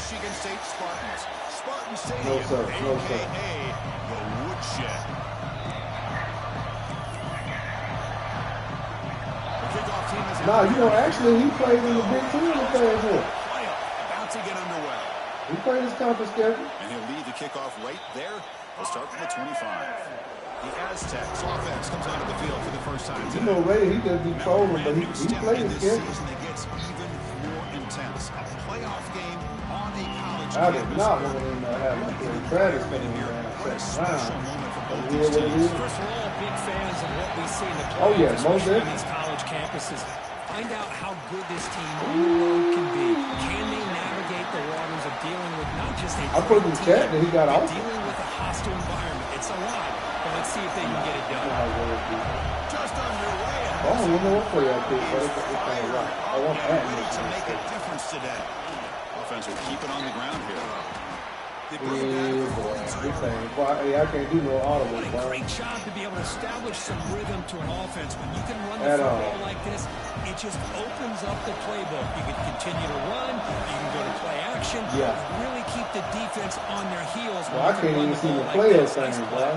Michigan State Spartans. Spartan Stadium, No, sir. No, sir. a.k.a. the Woodshed. The kickoff team is Nah, you know, actually, he played in the Big Ten the past year. Playoff about to get underway. He played his conference schedule. And he'll lead the kickoff right there. He'll start from the 25. The Aztecs offense comes onto the field for the first time today. You know, Ray, he just be trolling, but he played his schedule. Season that gets even more intense. A playoff game on a college I did campus. not want him to have like Travis coming in here in the second round. But it is what it is. First, we're all big fans of what we see in the Oh, yeah, playoffs, most especially on definitely. these college campuses. Find out how good this team on the road can be. Can they navigate the waters of dealing with not just a I put in the team, chat that he got but off. dealing with a hostile environment. It's a lot, but let's see if they can get it done. Just underway. I don't even know what play I picked, but it's kind of right. I want that. Ready to make a difference today. Offense will keep it on the ground here. They Yeah, bring it down to the boy. 43. This thing. Boy, hey, I can't do no audible, What a boy. great job to be able to establish some rhythm to an offense. When you can run the At football all. like this, it just opens up the playbook. You can continue to run. You can go to play action. Yeah. And really keep the defense on their heels. when Well, I you can can't run even see ball the like players this. thing, Nice boy. play.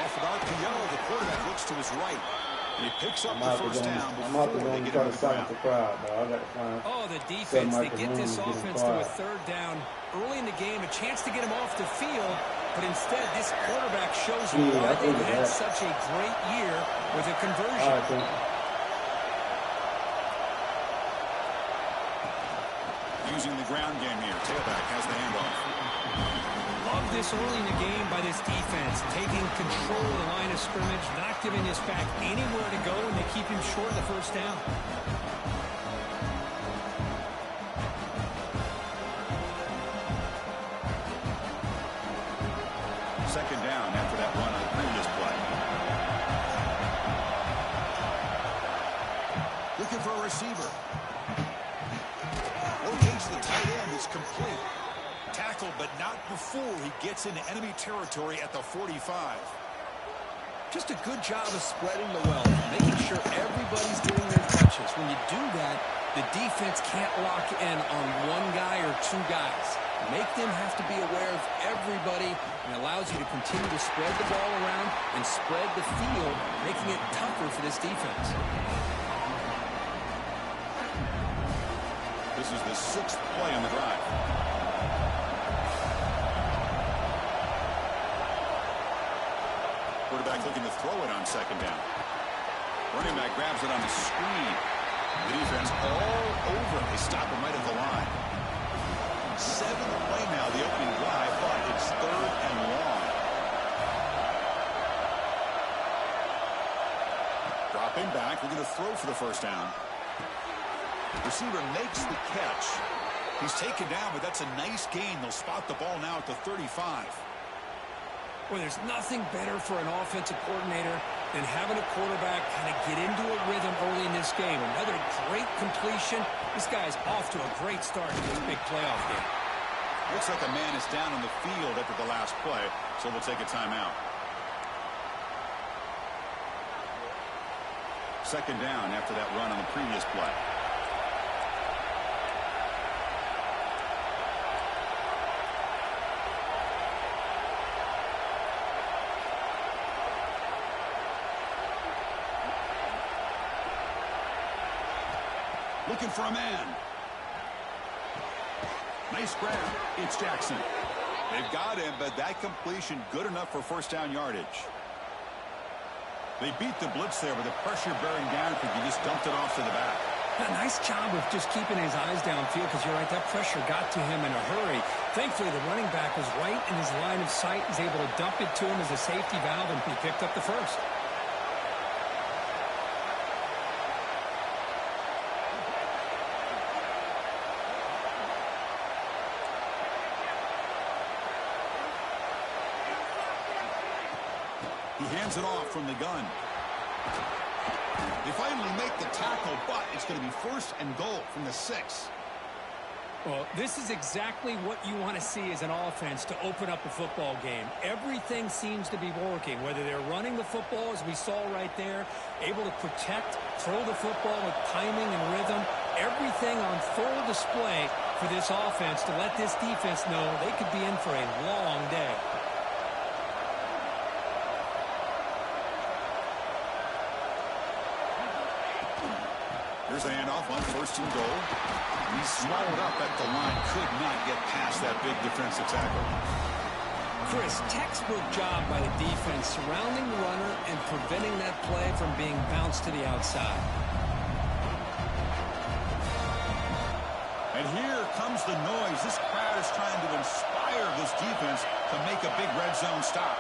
Off of RPO, the quarterback looks to his right. And he picks up I'm the out first there down I'm out before there they going to get try him to to the silence ground. the crowd, but I got to find. Oh, the defense, they get this Microphone, offense get to him a third down early in the game, a chance to get him off the field, but instead this quarterback shows you Yeah, why I they've figured had that. such a great year with a All conversion. right, then. Using the ground game here. Tailback has the handoff. Love this early in the game by this defense, taking control of the line of scrimmage, not giving this back anywhere to go, and they keep him short of the first down. Second down after that run on the previous play. Looking for a receiver. Locates the tight end. It's complete. Tackled, but not before he gets into enemy territory at the 45. Just a good job of spreading the wealth, making sure everybody's getting their touches. When you do that, the defense can't lock in on one guy or two guys. Make them have to be aware of everybody, and allows you to continue to spread the ball around and spread the field, making it tougher for this defense. This is the 6th play on the drive. Quarterback looking to throw it on second down. Running back grabs it on the screen. The defense all over. They stop him right at the line. 7th play now, the opening drive, but it's 3rd and long. Dropping back, looking to throw for the first down. Receiver makes the catch. He's taken down, but that's a nice gain. They'll spot the ball now at the 35. Well, there's nothing better for an offensive coordinator than having a quarterback kind of get into a rhythm early in this game. Another great completion. This guy's off to a great start in this big playoff game. Looks like a man is down on the field after the last play, so we'll take a timeout. Second down after that run on the previous play. Looking for a man. Nice grab. It's Jackson. They've got him, but that completion good enough for first down yardage. They beat the blitz there with the pressure bearing down because he just dumped it off to the back. A nice job of just keeping his eyes downfield, because you're right, that pressure got to him in a hurry. Thankfully, the running back was right in his line of sight. He's able to dump it to him as a safety valve, and he picked up the first. He hands it off from the gun. They finally make the tackle, but it's going to be 1st and goal from the 6. Well, this is exactly what you want to see as an offense to open up a football game. Everything seems to be working, whether they're running the football, as we saw right there, able to protect, throw the football with timing and rhythm. Everything everything on full display for this offense to let this defense know they could be in for a long day. Here's a handoff on 1st and goal. He's swallowed up at the line. Could not get past that big defensive tackle. Chris, textbook job by the defense surrounding the runner and preventing that play from being bounced to the outside. And here comes the noise. This crowd is trying to inspire this defense to make a big red zone stop.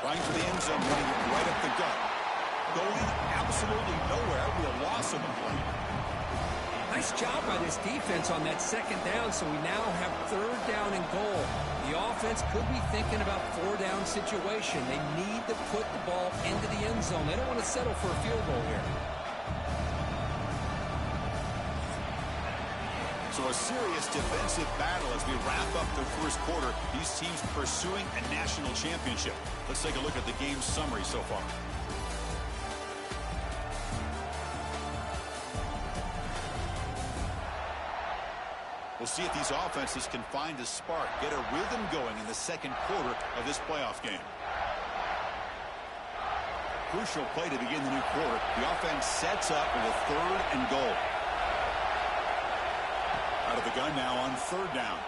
Running for the end zone, running it right up the gut. Going absolutely nowhere. Real loss of the play. Nice job by this defense on that 2nd down, so we now have 3rd down and goal. The offense could be thinking about 4-down situation. They need to put the ball into the end zone. They don't want to settle for a field goal here. So a serious defensive battle as we wrap up the 1st quarter. These teams pursuing a national championship. Let's take a look at the game summary so far. We'll see if these offenses can find a spark, get a rhythm going in the 2nd quarter of this playoff game. Crucial play to begin the new quarter. The offense sets up with a 3rd and goal. Out of the gun now on 3rd down.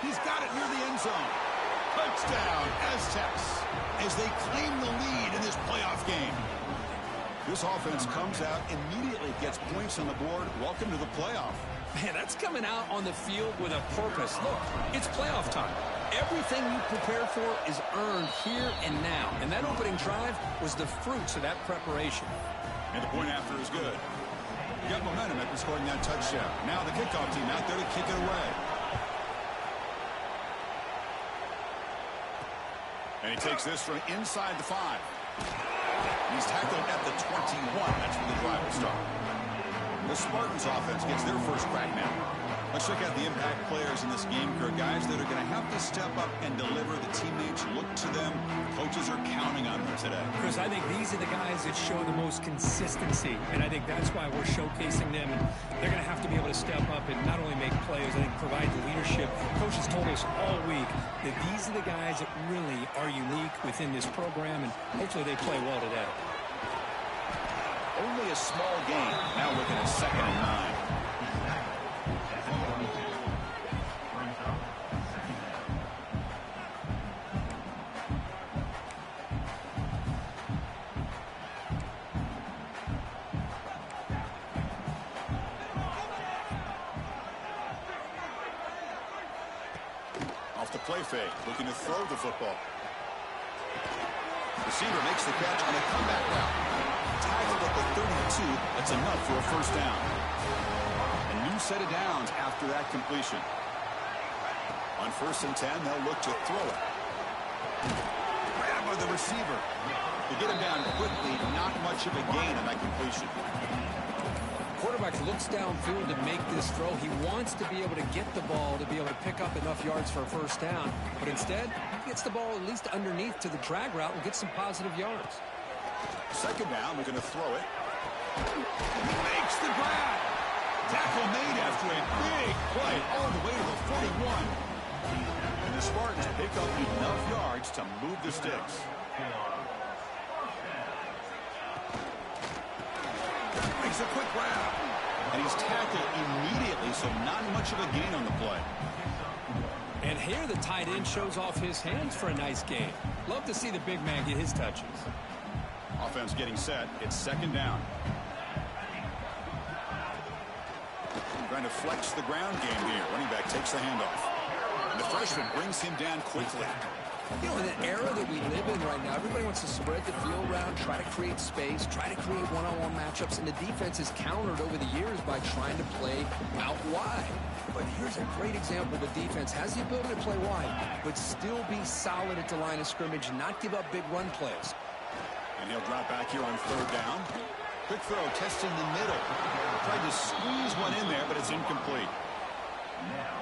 He's got it near the end zone. Touchdown, Aztecs, as they claim the lead in this playoff game. This offense comes out, immediately gets points on the board. Welcome to the playoff. Man, that's coming out on the field with a purpose. Look, it's playoff time. Everything you prepare for is earned here and now. And that opening drive was the fruits of that preparation. And the point after is good. You got momentum after scoring that touchdown. Now the kickoff team out there to kick it away. And he takes this from inside the 5. He's tackled at the 21. That's where the drive will start. The Spartans offense gets their first crack now. Let's check out the impact players in this game here, guys that are going to have to step up and deliver. The teammates look to them. Coaches are counting on them today. Chris, I think these are the guys that show the most consistency, and I think that's why we're showcasing them. And they're going to have to be able to step up and not only make plays, I think provide the leadership. Coaches told us all week that these are the guys that really are unique within this program, and hopefully they play well today. Only a small gain. Now looking at 2nd and 9. Off the play fake, looking to throw the football. Receiver makes the catch on a comeback route. Tackled at the 32. That's enough for a 1st down. A new set of downs after that completion. On 1st and 10, they'll look to throw it. Grab by the receiver. To get him down quickly, not much of a gain on that completion. Quarterback looks downfield to make this throw. He wants to be able to get the ball to be able to pick up enough yards for a 1st down. But instead, he gets the ball at least underneath to the drag route and gets some positive yards. 2nd down, we're going to throw it. He makes the grab. Tackle made after a big play all the way to the 41. And the Spartans pick up enough yards to move the sticks. Makes a quick grab. And he's tackled immediately, so not much of a gain on the play. And here the tight end shows off his hands for a nice gain. Love to see the big man get his touches. Offense getting set. It's 2nd down. Trying to flex the ground game here. Running back takes the handoff. And the freshman brings him down quickly. You know, in the era that we live in right now, everybody wants to spread the field around, try to create space, try to create one-on-one matchups, and the defense is countered over the years by trying to play out wide. But here's a great example. The defense has the ability to play wide, but still be solid at the line of scrimmage and not give up big run plays. And he'll drop back here on 3rd down. Quick throw, testing the middle. Tried to squeeze one in there, but it's incomplete.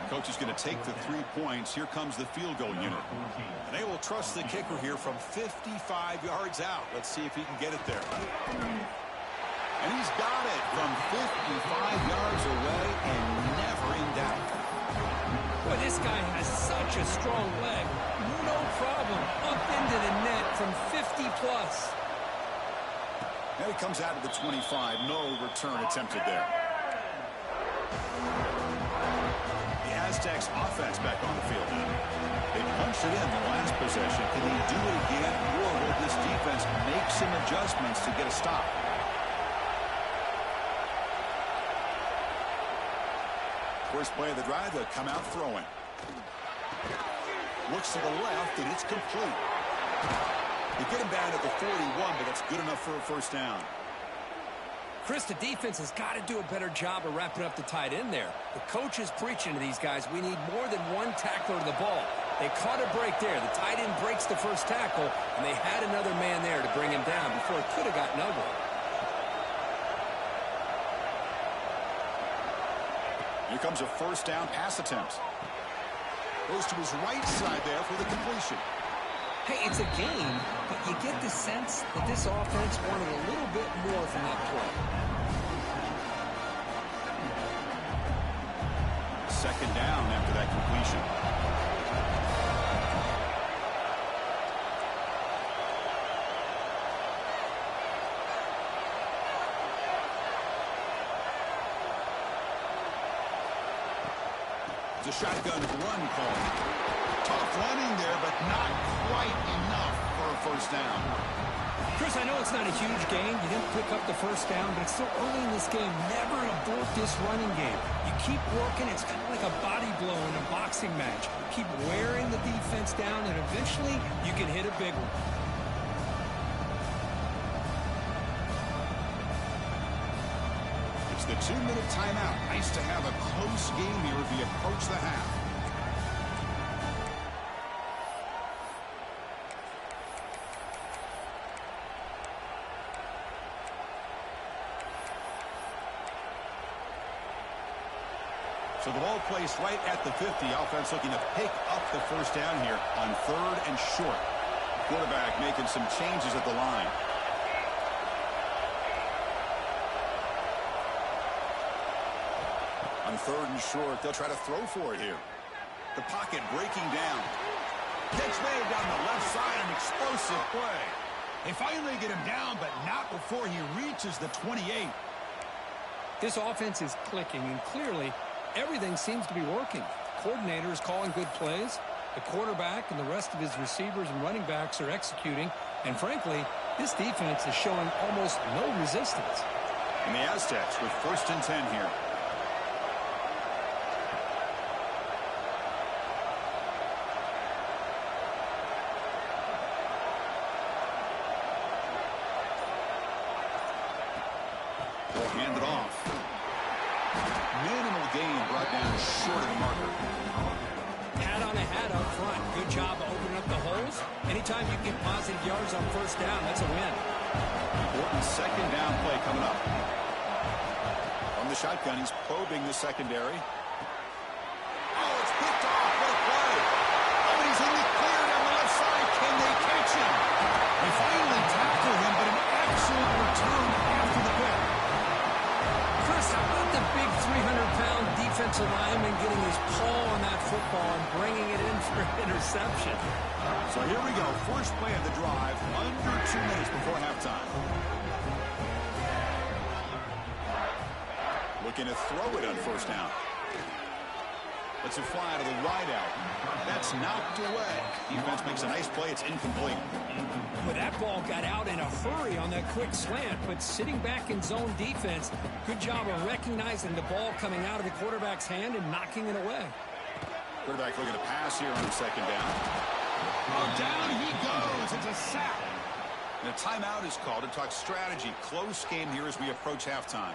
Coach is going to take the 3 points. Here comes the field goal unit. And they will trust the kicker here from 55 yards out. Let's see if he can get it there. And he's got it from 55 yards away and never in doubt. Boy, this guy has such a strong leg. No problem. Up into the net from 50 plus. And he comes out of the 25. No return attempted there. The Aztecs offense back on the field now. They punched it in the last possession. Can they do it again, or will this defense make some adjustments to get a stop? First play of the drive, they'll come out throwing. Looks to the left, and it's complete. They get him down at the 41, but that's good enough for a first down. Chris, the defense has got to do a better job of wrapping up the tight end there. The coach is preaching to these guys, we need more than one tackler to the ball. They caught a break there. The tight end breaks the first tackle, and they had another man there to bring him down before it could have gotten ugly. Here comes a first down pass attempt. Goes to his right side there for the completion. Hey, it's a game, but you get the sense that this offense wanted a little bit more from that play. Second down after that completion. It's a shotgun run call. Tough running there, but not quite enough for a first down. Chris, I know it's not a huge game. You didn't pick up the first down, but it's still early in this game. Never abort this running game. You keep working. It's kind of like a body blow in a boxing match. Keep wearing the defense down, and eventually you can hit a big one. It's the 2-minute timeout. Nice to have a close game here as we approach the half. So the ball placed right at the 50. Offense looking to pick up the first down here on 3rd and short. Quarterback making some changes at the line. On 3rd and short, they'll try to throw for it here. The pocket breaking down. Catch made down the left side, an explosive play. They finally get him down, but not before he reaches the 28. This offense is clicking, and clearly everything seems to be working. The coordinator is calling good plays. The quarterback and the rest of his receivers and running backs are executing. And frankly, this defense is showing almost no resistance. And the Aztecs with 1st and 10 here. They'll hand it off. Minimal gain brought down short of the marker. Hat on a hat up front. Good job of opening up the holes. Anytime you get positive yards on first down, that's a win. Important second down play coming up. From the shotgun, he's probing the secondary. Oh, it's picked off. What a play. Oh, and he's in the clear down the left side. Can they catch him? They finally tackle him, but an excellent return after the pick. Chris, how about the big 300-pound defensive lineman getting his paw on that football and bringing it in for an interception? So here we go. First play of the drive, under 2 minutes before halftime. Looking to throw it on first down. Let's it fly to the wide out. That's knocked away. Defense makes a nice play. It's incomplete. Well, that ball got out in a hurry on that quick slant, but sitting back in zone defense, good job of recognizing the ball coming out of the quarterback's hand and knocking it away. Quarterback looking to pass here on second down. Oh, down he goes. It's a sack. And a timeout is called to talk strategy. Close game here as we approach halftime.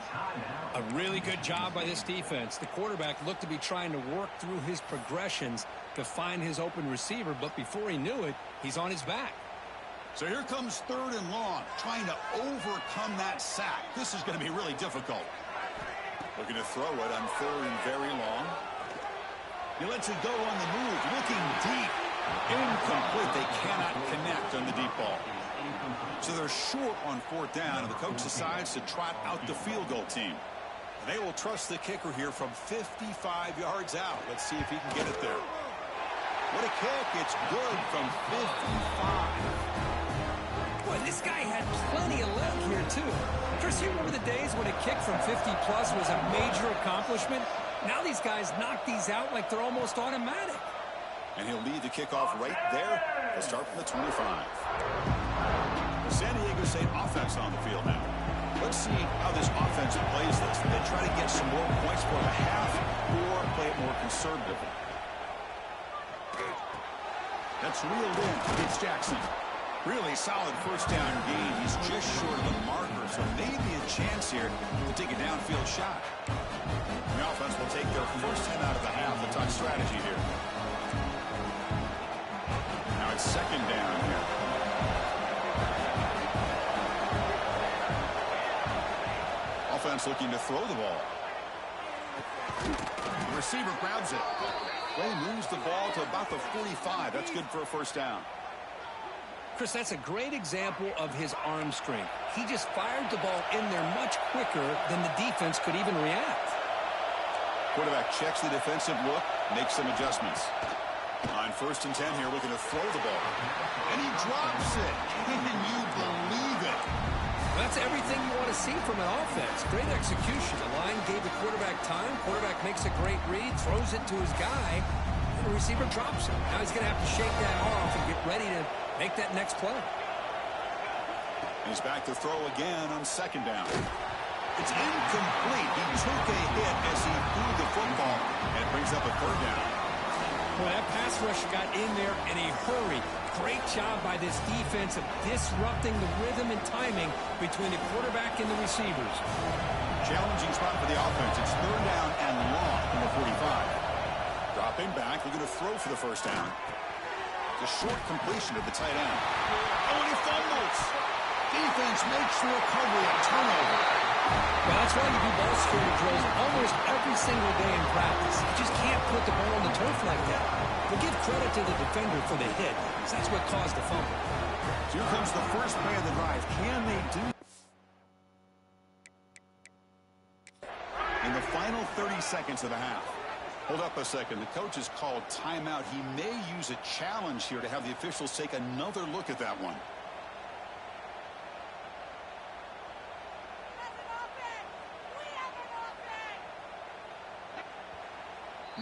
A really good job by this defense. The quarterback looked to be trying to work through his progressions to find his open receiver, but before he knew it, he's on his back. So here comes 3rd and long, trying to overcome that sack. This is going to be really difficult. Looking to throw it on 3rd and very long. He lets it go on the move, looking deep. Incomplete. They cannot connect on the deep ball. So they're short on 4th down, and the coach decides to trot out the field goal team. They will trust the kicker here from 55 yards out. Let's see if he can get it there. What a kick. It's good from 55. Boy, this guy had plenty of leg here, too. Chris, you remember the days when a kick from 50-plus was a major accomplishment? Now these guys knock these out like they're almost automatic. And he'll lead the kickoff right there. They'll start from the 25. The San Diego State offense on the field now. Let's see how this offense plays this. Will they try to get some more points for the half or play it more conservatively? That's reeled in. It's Jackson. Really solid 1st down gain. He's just short of the marker, so maybe a chance here to take a downfield shot. The offense will take their first 10 out of the half. The touch strategy here. Now it's 2nd down here. Offense looking to throw the ball. The receiver grabs it. Play moves the ball to about the 45. That's good for a 1st down. Chris, that's a great example of his arm strength. He just fired the ball in there much quicker than the defense could even react. Quarterback checks the defensive look, makes some adjustments. On 1st and 10 here, looking to throw the ball. And he drops it. Can you believe it? That's everything you want to see from an offense. Great execution. The line gave the quarterback time. Quarterback makes a great read, throws it to his guy, and the receiver drops it. Now he's going to have to shake that off and get ready to make that next play. He's back to throw again on 2nd down. It's incomplete. He took a hit as he threw the football, and it brings up a 3rd down. Well, that pass rush got in there in a hurry. Great job by this defense of disrupting the rhythm and timing between the quarterback and the receivers. Challenging spot for the offense. It's 3rd down and long from the 45. Dropping back, looking to throw for the 1st down. The short completion to the tight end. Oh, and he fumbles. Defense makes the recovery, a turnover. Well, that's why you do ball security drills almost every single day in practice. You just can't put the ball on the turf like that. But give credit to the defender for the hit, because that's what caused the fumble. So here comes the first play of the drive. Can they do in the final 30 seconds of the half? Hold up a second. The coach has called timeout. He may use a challenge here to have the officials take another look at that one.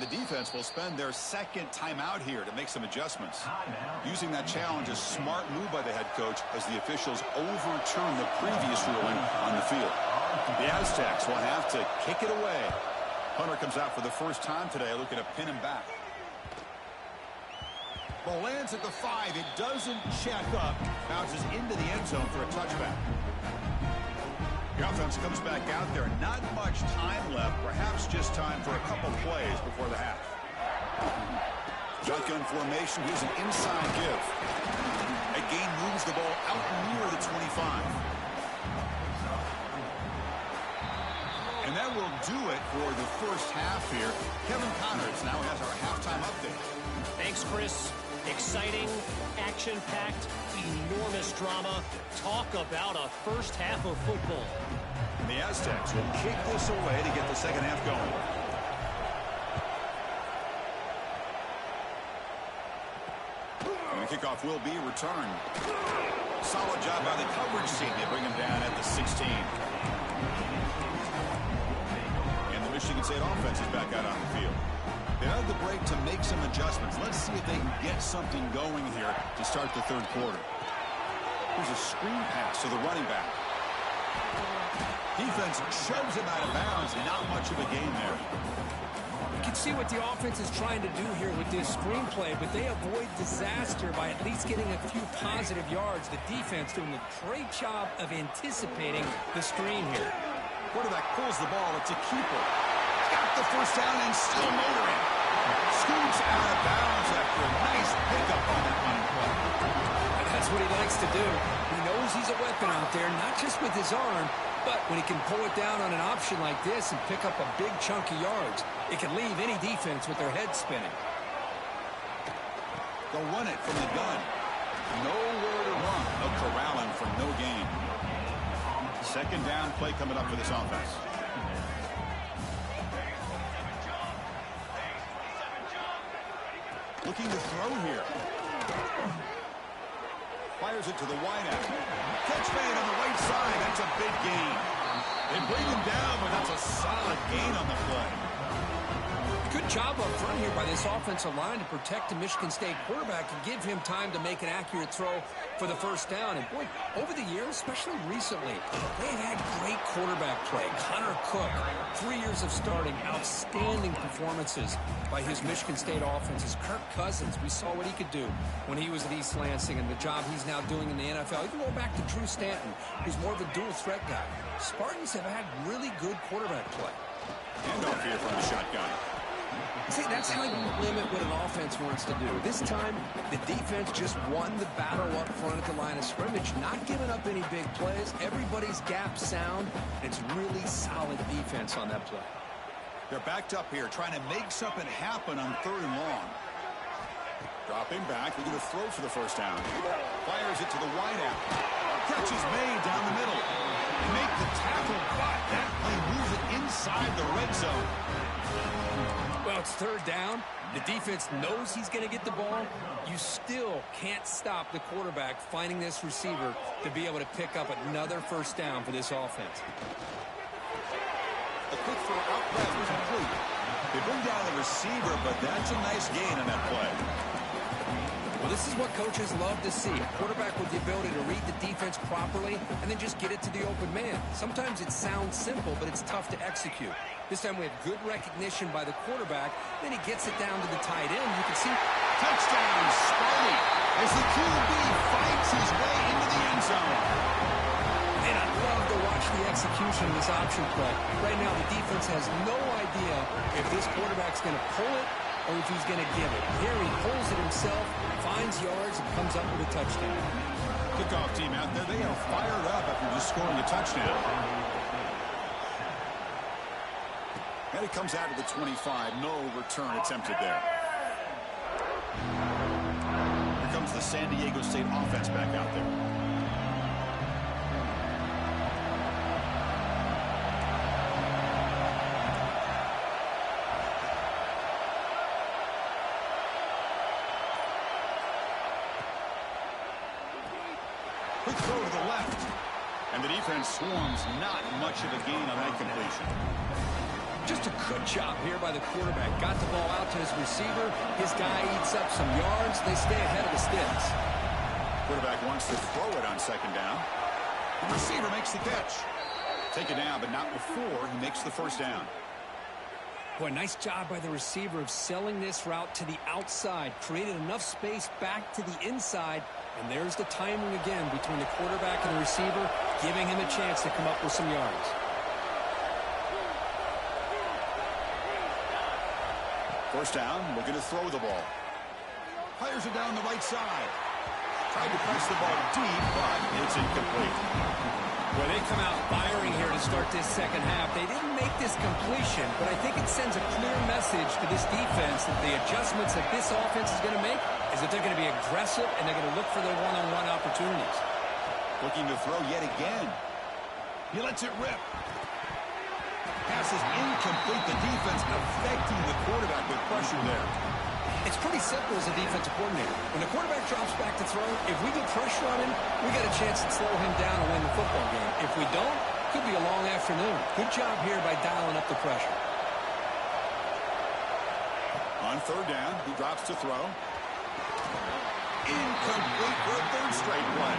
The defense will spend their 2nd timeout here to make some adjustments. Using that challenge, a smart move by the head coach as the officials overturn the previous ruling on the field. The Aztecs will have to kick it away. Hunter comes out for the first time today, looking to pin him back. Ball lands at the 5. It doesn't check up. Bounces into the end zone for a touchback. The offense comes back out there. Not much time left. Perhaps just time for a couple plays before the half. Shotgun formation. Here's an inside give. A gain moves the ball out near the 25. And that will do it for the first half here. Kevin Connors now has our halftime update. Thanks, Chris. Exciting, action-packed, enormous drama. Talk about a first half of football. And the Aztecs will kick this away to get the second half going. And the kickoff will be returned. Solid job by the coverage team. They bring him down at the 16. And the Michigan State offense is back out on the field. They had the break to make some adjustments. Let's see if they can get something going here to start the 3rd quarter. Here's a screen pass to the running back. Defense shoves him out of bounds. Not much of a gain there. You can see what the offense is trying to do here with this screenplay, but they avoid disaster by at least getting a few positive yards. The defense doing a great job of anticipating the screen here. Quarterback pulls the ball. It's a keeper. Got the first down and still motoring. Scoots out of bounds after a nice pickup on that running play. That's That's what he likes to do. He knows he's a weapon out there, not just with his arm, but when he can pull it down on an option like this and pick up a big chunk of yards, it can leave any defense with their head spinning. They'll run it from the gun. Nowhere to run. They'll corral him for no gain. Second down play coming up for this offense. Looking to throw here. Fires it to the wideout. Catch made on the right side. That's a big gain. They bring him down, but that's a solid gain on the play. Good job up front here by this offensive line to protect the Michigan State quarterback and give him time to make an accurate throw for the first down. And, boy, over the years, especially recently, they've had great quarterback play. Connor Cook, 3 years of starting, outstanding performances by his Michigan State offenses. Kirk Cousins, we saw what he could do when he was at East Lansing and the job he's now doing in the NFL. Even go back to Drew Stanton, who's more of a dual threat guy. Spartans have had really good quarterback play. Handoff here from the shotgun. See, that's how you limit what an offense wants to do. This time, the defense just won the battle up front at the line of scrimmage, not giving up any big plays. Everybody's gap sound. It's really solid defense on that play. They're backed up here, trying to make something happen on 3rd and long. Dropping back, they're going to throw for the first down. Fires it to the wideout. Catch is made down the middle. They make the tackle, but that play moves it inside the red zone. Well, it's 3rd down. The defense knows he's going to get the ball. You still can't stop the quarterback finding this receiver to be able to pick up another first down for this offense. A quick throw out pass was complete. They bring down the receiver, but that's a nice gain on that play. Well, this is what coaches love to see. A quarterback with the ability to read the defense properly and then just get it to the open man. Sometimes it sounds simple, but it's tough to execute. This time we have good recognition by the quarterback. Then he gets it down to the tight end. You can see Touchdown, Sparty, as the QB fights his way into the end zone. And I love to watch the execution of this option play. Right now, the defense has no idea if this quarterback's going to pull it or if he's going to give it. Here he pulls it himself, finds yards, and comes up with a touchdown. Kickoff team out there, they are fired up after just scoring a touchdown. And it comes out of the 25. No return attempted there. Here comes the San Diego State offense back out there. Quick throw to the left. And the defense swarms, not much of a gain on that completion. Just a good job here by the quarterback. Got the ball out to his receiver. His guy eats up some yards. They stay ahead of the sticks. Quarterback wants to throw it on 2nd down. The receiver makes the catch. Take it down, but not before he makes the first down. Boy, nice job by the receiver of selling this route to the outside. Created enough space back to the inside. And there's the timing again between the quarterback and the receiver, giving him a chance to come up with some yards. First down, looking to throw the ball. Fires it down the right side. Tried to press the ball deep, but it's incomplete. Well, they come out firing here to start this second half. They didn't make this completion, but I think it sends a clear message to this defense that the adjustments that this offense is going to make is that they're going to be aggressive and they're going to look for their one-on-one opportunities. Looking to throw yet again. He lets it rip. Pass is incomplete. The defense affecting the quarterback with pressure there. It's pretty simple as a defensive coordinator. When the quarterback drops back to throw, if we get pressure on him, we got a chance to slow him down and win the football game. If we don't, it could be a long afternoon. Good job here by dialing up the pressure. On 3rd down, he drops to throw. Incomplete for a 3rd straight play.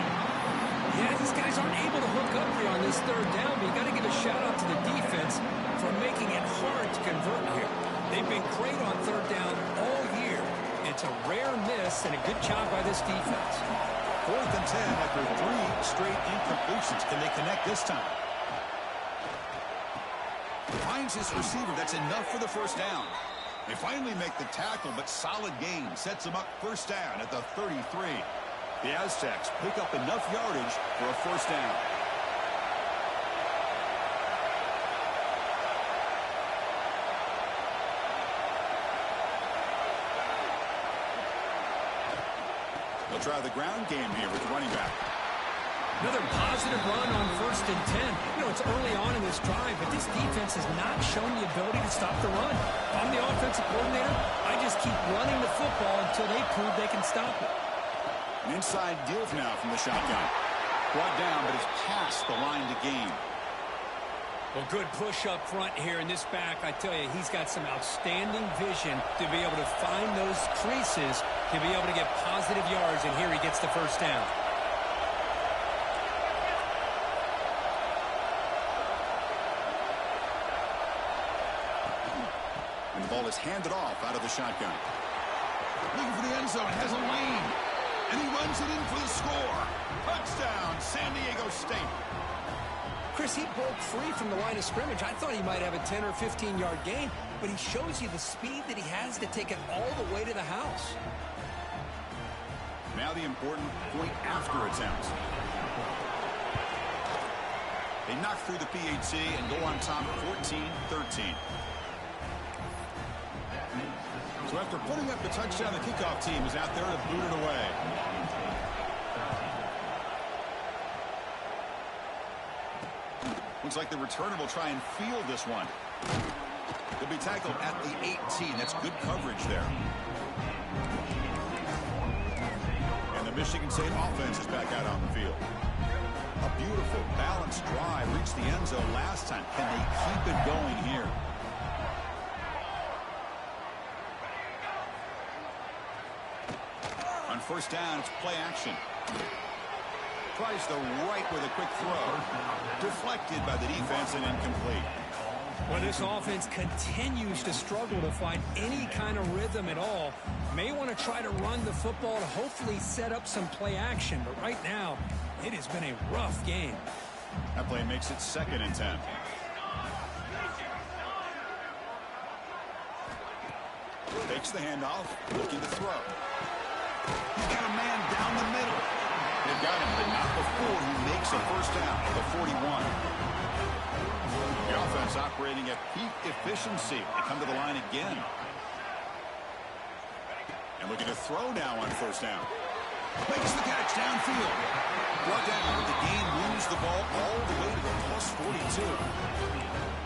Yeah, these guys aren't able to hook up here on this 3rd down, but you got to give a shout-out to the defense for making it hard to convert here. They've been great on 3rd down all year. It's a rare miss and a good job by this defense. 4th and 10 after 3 straight incompletions. Can they connect this time? Finds his receiver. That's enough for the first down. They finally make the tackle, but solid gain. Sets them up first down at the 33. The Aztecs pick up enough yardage for a first down. They'll try the ground game here with the running back. Another positive run on 1st and 10. You know, it's early on in this drive, but this defense has not shown the ability to stop the run. If I'm the offensive coordinator, I just keep running the football until they prove they can stop it. An inside give now from the shotgun. Brought down, but it's past the line to gain. Well, good push up front here in this back. I tell you, he's got some outstanding vision to be able to find those creases, to be able to get positive yards, and here he gets the first down. And the ball is handed off out of the shotgun. Looking for the end zone, has a lane. And he runs it in for the score. Touchdown, San Diego State. Chris, he broke free from the line of scrimmage. I thought he might have a 10 or 15-yard gain, but he shows you the speed that he has to take it all the way to the house. Now the important point after attempt. They knock through the PAT and go on top 14-13. So after putting up the touchdown, the kickoff team is out there to boot it away. Looks like the returner will try and field this one. He'll be tackled at the 18. That's good coverage there. And the Michigan State offense is back out on the field. A beautiful, balanced drive reached the end zone last time. Can they keep it going here? On first down, it's play action. Tries the right with a quick throw. Deflected by the defense and incomplete. Well, this offense continues to struggle to find any kind of rhythm at all. May want to try to run the football to hopefully set up some play action, but right now, it has been a rough game. That play makes it 2nd and 10. Takes the handoff, looking to throw. He's got a man down the middle. They've got him, but not before he makes a first down at the 41. The offense operating at peak efficiency. They come to the line again. And looking to throw now on first down. Makes the catch downfield. Brought down with the gain, moves the ball all the way to the plus 42.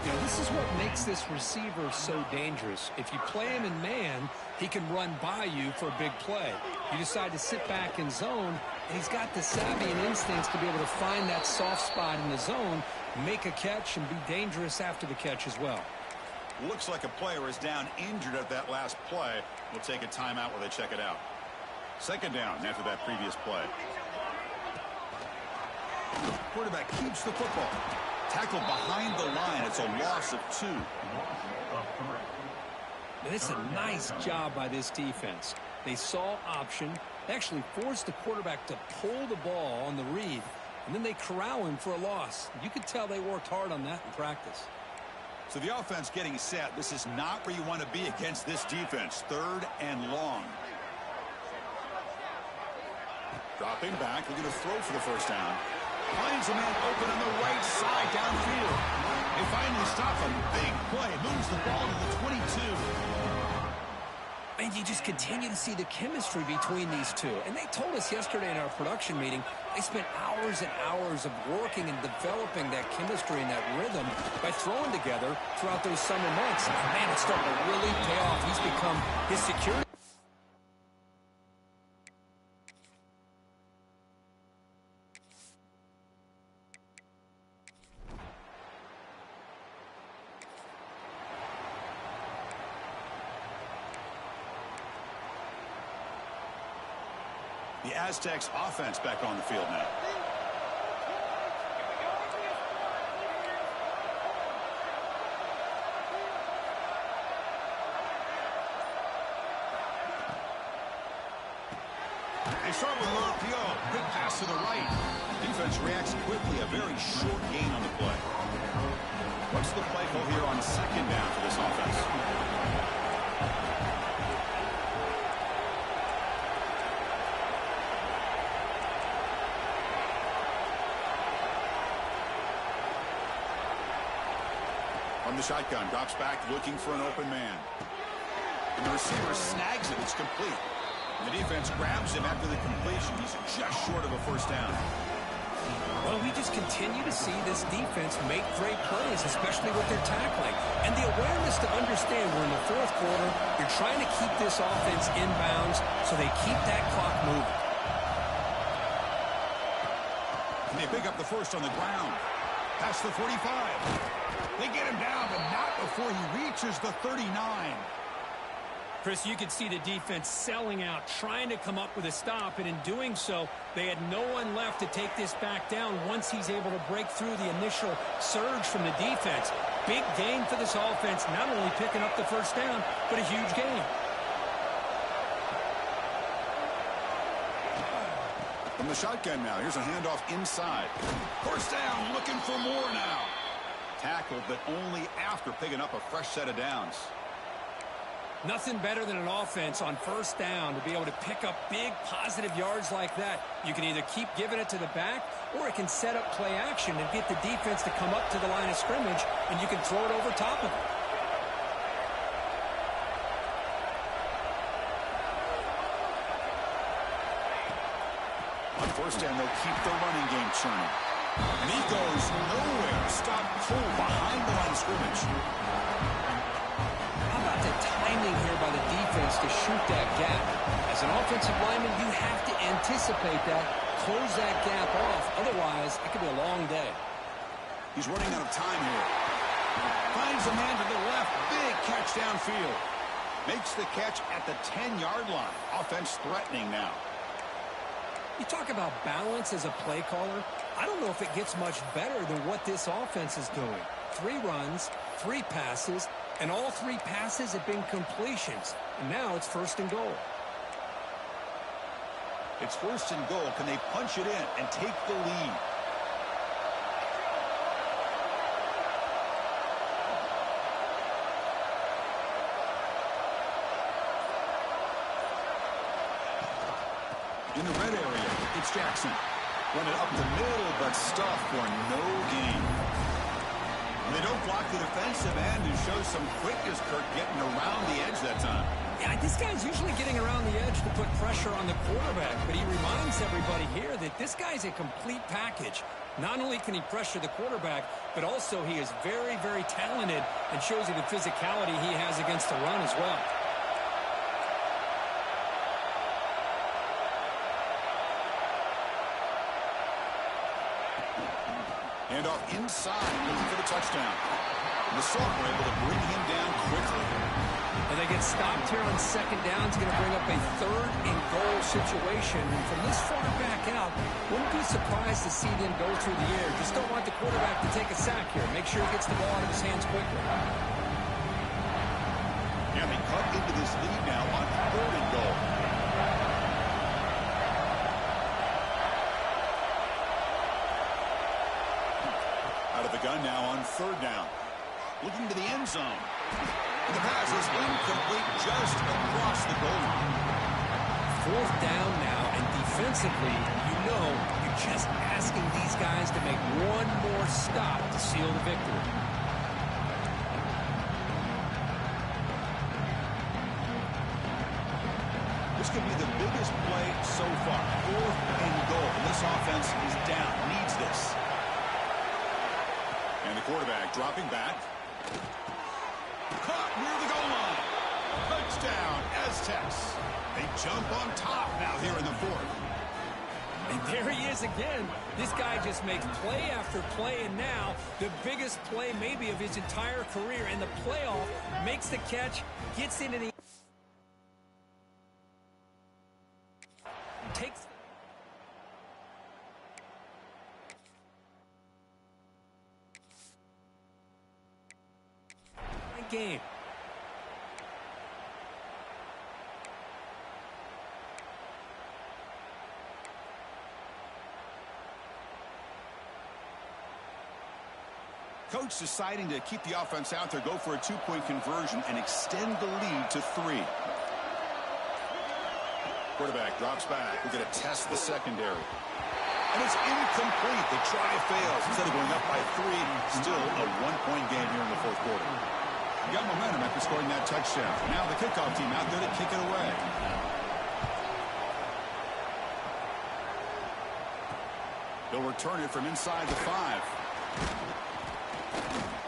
You know, this is what makes this receiver so dangerous. If you play him in man, he can run by you for a big play. You decide to sit back in zone, and he's got the savvy and instincts to be able to find that soft spot in the zone, make a catch, and be dangerous after the catch as well. Looks like a player is down injured at that last play. We'll take a timeout while they check it out. 2nd down after that previous play. Quarterback keeps the football. Tackled behind the line. It's a loss of 2. And it's a nice job by this defense. They saw option. They actually forced the quarterback to pull the ball on the read, and then they corral him for a loss. You could tell they worked hard on that in practice. So the offense getting set. This is not where you want to be against this defense. 3rd and long. Dropping back, looking to throw for the first down. Finds a man open on the right side downfield. They finally stop him. Big play. Moves the ball to the 22. And you just continue to see the chemistry between these two. And they told us yesterday in our production meeting, they spent hours and hours of working and developing that chemistry and that rhythm by throwing together throughout those summer months. And man, it's starting to really pay off. He's become his security. The Aztecs offense back on the field now. They start with RPO. Quick pass to the right. Defense reacts quickly. A very short gain on the play. What's the play call here on 2nd down for this offense? From the shotgun, drops back looking for an open man. And the receiver snags it. It's complete. And the defense grabs him after the completion. He's just short of a first down. Well, we just continue to see this defense make great plays, especially with their tackling. And the awareness to understand we're in the fourth quarter, you're trying to keep this offense in bounds so they keep that clock moving. And they pick up the first on the ground. Past the 45. They get him down, but not before he reaches the 39. Chris, you could see the defense selling out, trying to come up with a stop, and in doing so, they had no one left to take this back down once he's able to break through the initial surge from the defense. Big gain for this offense, not only picking up the first down, but a huge gain. From the shotgun now, here's a handoff inside. First down, looking for more now. Tackled, but only after picking up a fresh set of downs. Nothing better than an offense on first down to be able to pick up big positive yards like that. You can either keep giving it to the back, or it can set up play action and get the defense to come up to the line of scrimmage, and you can throw it over top of it. On first down, they'll keep the running game churning. And he goes nowhere. Stop cold behind the line of scrimmage. How about the timing here by the defense to shoot that gap? As an offensive lineman, you have to anticipate that, close that gap off. Otherwise, it could be a long day. He's running out of time here. Finds a man to the left. Big catch downfield. Makes the catch at the 10-yard line. Offense threatening now. You talk about balance as a play caller. I don't know if it gets much better than what this offense is doing. 3 runs, 3 passes, and all 3 passes have been completions. And now it's first and goal. It's first and goal. Can they punch it in and take the lead? In the red area, it's Jackson. Run it up the middle, but stuffed for no gain. And they don't block the defensive end and show some quickness, Kirk, getting around the edge that time. Yeah, this guy's usually getting around the edge to put pressure on the quarterback, but he reminds everybody here that this guy's a complete package. Not only can he pressure the quarterback, but also he is very, very talented and shows you the physicality he has against the run as well. Handoff inside, looking for the touchdown. And the Salt were able to bring him down quickly. And they get stopped here on second down. It's going to bring up a third and goal situation. And from this far back out, wouldn't be surprised to see them go through the air. Just don't want the quarterback to take a sack here. Make sure he gets the ball out of his hands quickly. And they cut into this lead now on third and goal. Out of the gun now on third down. Looking to the end zone. And the pass is incomplete just across the goal line. Fourth down now, and defensively, you know, you're just asking these guys to make one more stop to seal the victory. This could be the biggest play so far. Fourth and goal. This offense is down. Needs this. And the quarterback dropping back. Caught near the goal line. Touchdown, Aztecs. They jump on top now here in the fourth. And there he is again. This guy just makes play after play, and now the biggest play maybe of his entire career in the playoff, makes the catch, gets into the... takes... game. Coach deciding to keep the offense out there, go for a 2-point conversion, and extend the lead to 3. Quarterback drops back. We're going to test the secondary. And it's incomplete. The try fails. Instead of going up by 3, still a 1-point game here in the fourth quarter. You got momentum after scoring that touchdown. Now the kickoff team out there to kick it away. They'll return it from inside the 5.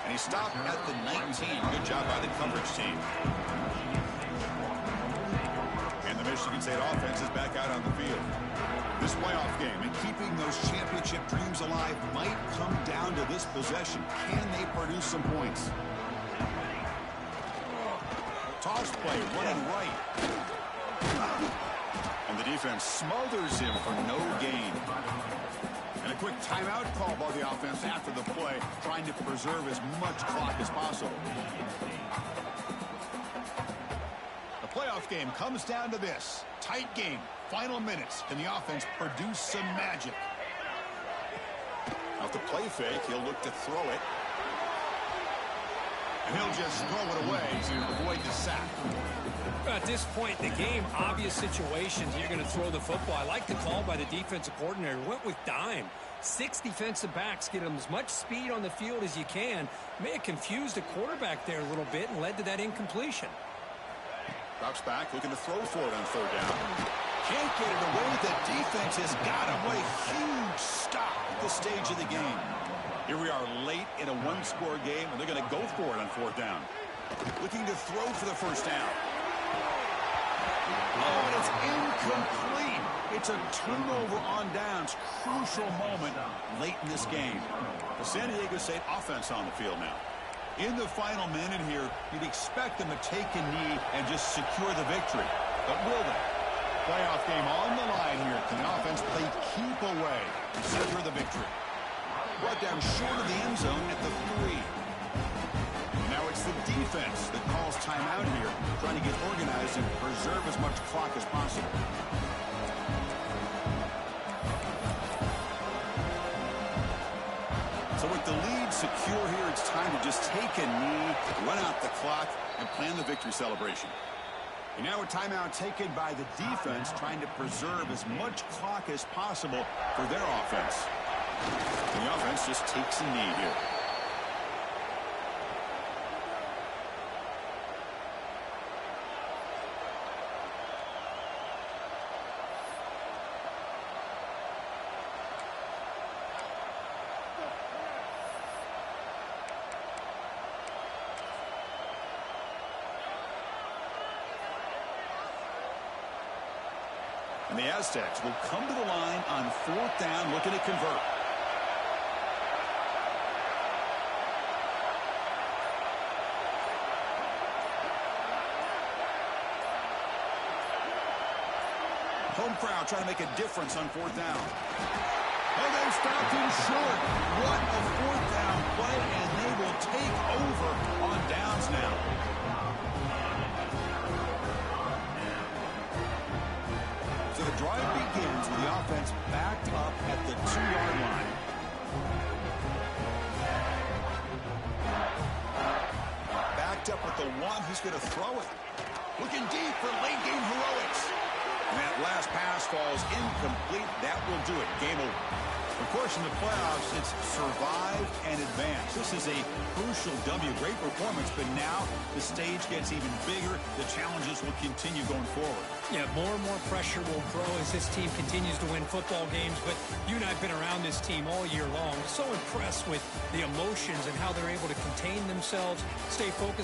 And he stopped at the 19. Good job by the coverage team. And the Michigan State offense is back out on the field. This playoff game and keeping those championship dreams alive might come down to this possession. Can they produce some points? Toss play, running right. And the defense smothers him for no gain. And a quick timeout call by the offense after the play, trying to preserve as much clock as possible. The playoff game comes down to this. Tight game, final minutes. Can the offense produce some magic? Off the play fake, he'll look to throw it. And he'll just throw it away to avoid the sack. At this point in the game, obvious situations, you're going to throw the football. I like the call by the defensive coordinator. Went with dime. 6 defensive backs, get them as much speed on the field as you can. May have confused the quarterback there a little bit and led to that incompletion. Drops back, looking to throw for it on 3rd down. Can't get it away. The defense has got him. What a huge stop at this stage of the game. Here we are late in a 1-score game, and they're going to go for it on 4th down. Looking to throw for the 1st down. Oh, and it's incomplete. It's a turnover on downs. Crucial moment late in this game. The San Diego State offense on the field now. In the final minute here, you'd expect them to take a knee and just secure the victory. But will they? Playoff game on the line here. Can the offense play keep away and secure the victory? Brought down short of the end zone at the 3. Now it's the defense that calls timeout here, trying to get organized and preserve as much clock as possible. So with the lead secure here, it's time to just take a knee, run out the clock, and plan the victory celebration. And now a timeout taken by the defense, trying to preserve as much clock as possible for their offense. And the offense just takes a knee here. And the Aztecs will come to the line on 4th down, looking to convert. Home crowd trying to make a difference on 4th down. Oh, they stopped him short. What a 4th down play, and they will take over on downs now. So the drive begins with the offense backed up at the 2-yard line. Backed up at the 1. He's going to throw it. Looking deep for late game heroics. And that last pass falls incomplete. That will do it. Game over. Of course, in the playoffs, it's survive and advance. This is a crucial W. Great performance, but now the stage gets even bigger. The challenges will continue going forward. Yeah, more and more pressure will grow as this team continues to win football games. But you and I have been around this team all year long. So impressed with the emotions and how they're able to contain themselves, stay focused.